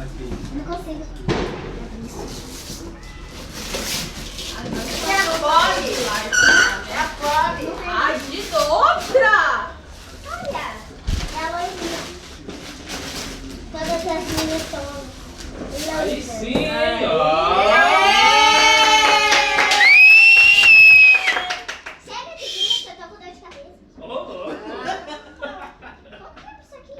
Não consigo. É a Polly. É a Polly. Ai, de outra. Olha, é a loirinha. Todas as minhas são Aí loiras. sim, hein? Ó. Chega de grito, eu tô com dor de cabeça. Ô, louco. Como que é isso aqui?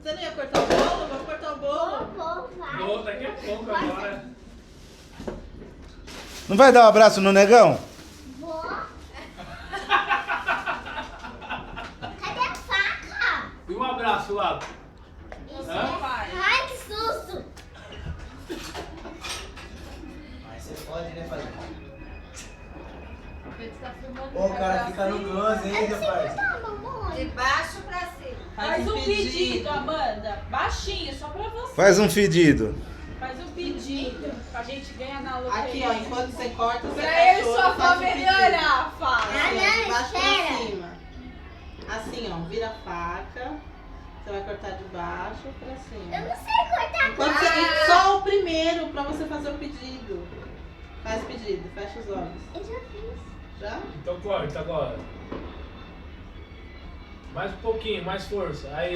Você não ia cortar o bolo? Vamos cortar o bolo. Vou, vai. Vou daqui a pouco agora. Não vai dar um abraço no negão? Vou. Cadê a faca? E um abraço lá. Isso Hã? é... Ai, que susto. Mas você pode, né, fazer? Ô, O cara fica no close, Eu hein, não sei rapaz? cortar, mamãe. De baixo pra cima. Faz um pedido, Amanda. Baixinho, só pra você. Faz um pedido. Faz um pedido pra gente ganhar na loteria. Aqui, ó, enquanto você corta, você Pra eu e cachorro, sua faz avó um pedido. melhorar, fala. Ah, Assim, ó, de não, baixo pra espera. cima. Assim, ó, vira a faca. Você vai cortar de baixo pra Eu cima. não sei cortar. Enquanto você... Só o primeiro pra você fazer o pedido. Faz o pedido, fecha os olhos. Eu já fiz. Já? Então corta agora. Mais um pouquinho, mais força. Aí,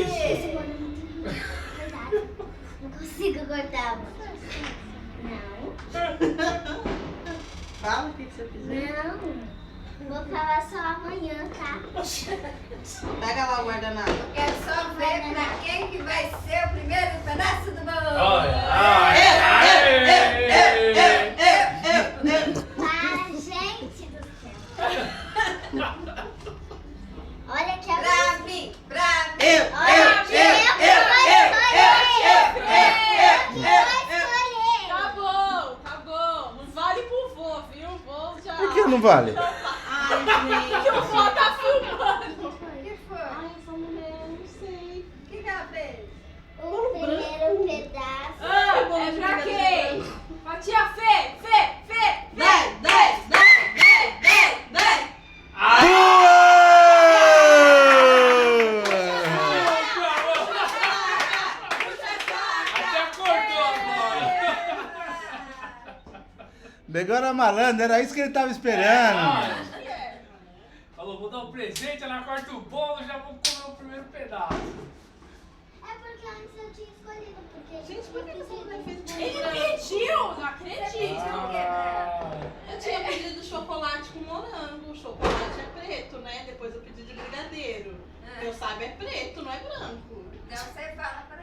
isso. Esse bolo é muito ruim. Verdade. Não consigo cortar, mano. Não. Fala o que você quiser. Não. Vou falar só amanhã, tá? Pega lá o guardanapo. Quero só ver pra quem que vai ser o primeiro pedaço do bolo. Olha, Para, gente do céu. Olha que a Pra mim, pra mim. Olha que Tá bom, tá bom. Não vale pro vô, viu? O vô já... Por que não vale? Ai, Porque o vô tá filmando. O que foi? Ai, essa mulher, não sei. O que ela fez? O primeiro pedaço. Ah, é pra quem? Pra tia Fê, Fê, Fê. 10, 10, 10, 10, 10, 10. Até cortou agora. Negão era malandro, era isso que ele tava esperando. Falou, vou dar um presente, ela corta o bolo, já vou comer o primeiro pedaço. É porque antes eu tinha escolhido. Porque Gente, por que essa mulher fez bolo? Ele pediu, não acredito. Eu tinha pedido chocolate com morango. O chocolate é preto, né? Depois eu pedi de brigadeiro. Que eu saiba é preto, não é branco. Então você fala pra